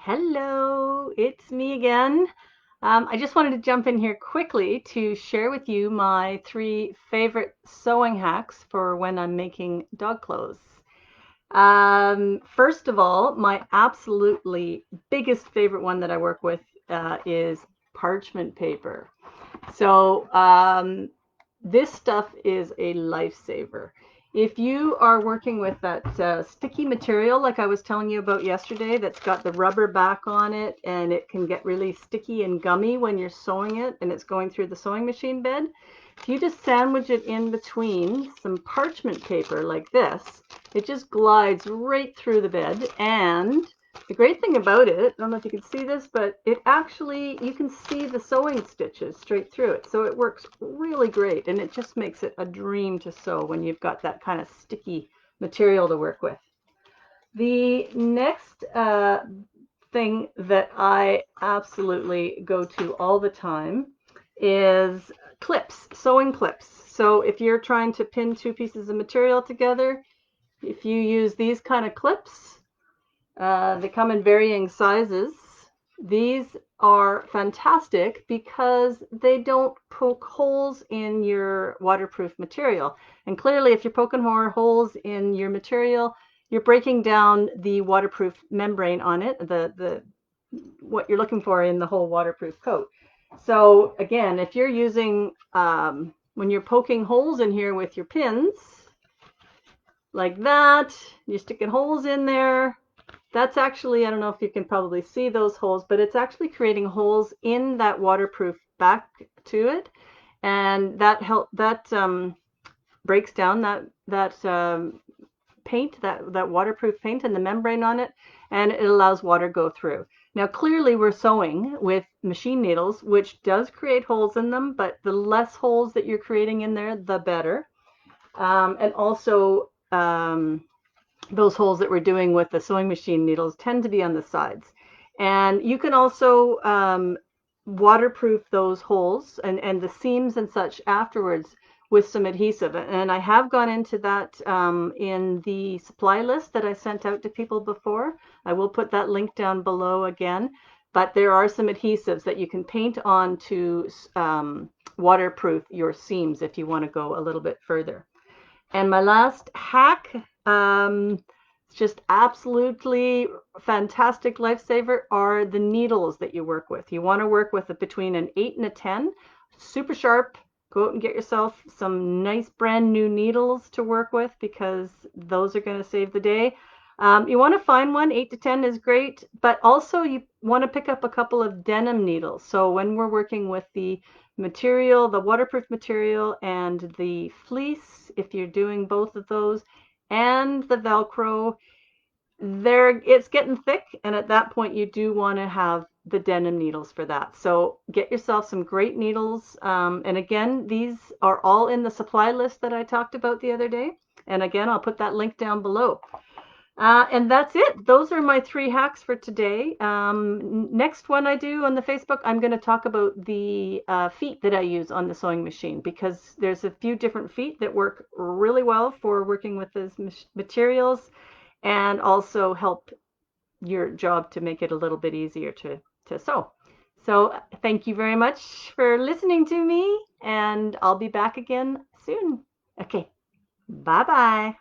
Hello, it's me again. I just wanted to jump in here quickly to share with you my three favorite sewing hacks for when I'm making dog clothes. First of all, my absolutely biggest favorite one that I work with is parchment paper. So this stuff is a lifesaver. If you are working with that sticky material like I was telling you about yesterday that's got the rubber back on it and it can get really sticky and gummy when you're sewing it and it's going through the sewing machine bed, if you just sandwich it in between some parchment paper like this, it just glides right through the bed. And the great thing about it, I don't know if you can see this, but it actually, you can see the sewing stitches straight through it. So it works really great, and it just makes it a dream to sew when you've got that kind of sticky material to work with. The next thing that I absolutely go to all the time is clips, sewing clips. So if you're trying to pin two pieces of material together, if you use these kind of clips, they come in varying sizes. These are fantastic because they don't poke holes in your waterproof material. And clearly, if you're poking holes in your material, you're breaking down the waterproof membrane on it, the what you're looking for in the whole waterproof coat. So again, if you're using, when you're poking holes in here with your pins, like that, you're sticking holes in there, that's actually, I don't know if you can probably see those holes, but it's actually creating holes in that waterproof back to it. And that breaks down that paint, that waterproof paint and the membrane on it, and it allows water go through. Now, clearly we're sewing with machine needles, which does create holes in them, but the less holes that you're creating in there, the better. And also, those holes that we're doing with the sewing machine needles tend to be on the sides. And you can also waterproof those holes and the seams and such afterwards with some adhesive. And I have gone into that in the supply list that I sent out to people before. I will put that link down below again. But there are some adhesives that you can paint on to waterproof your seams if you want to go a little bit further. And my last hack, it's just absolutely fantastic lifesaver, are the needles that you work with. You want to work with between an 8 and a 10, super sharp. Go out and get yourself some nice brand new needles to work with because those are going to save the day. You want to find one, 8 to 10 is great, but also you want to pick up a couple of denim needles. So when we're working with the material, the waterproof material and the fleece, if you're doing both of those, and the Velcro, it's getting thick, and at that point you do want to have the denim needles for that. So get yourself some great needles. And again, these are all in the supply list that I talked about the other day. And again, I'll put that link down below. And that's it. Those are my three hacks for today. Next one I do on the Facebook, I'm going to talk about the feet that I use on the sewing machine because there's a few different feet that work really well for working with those materials and also help your job to make it a little bit easier to sew. So thank you very much for listening to me, and I'll be back again soon. Okay, bye-bye.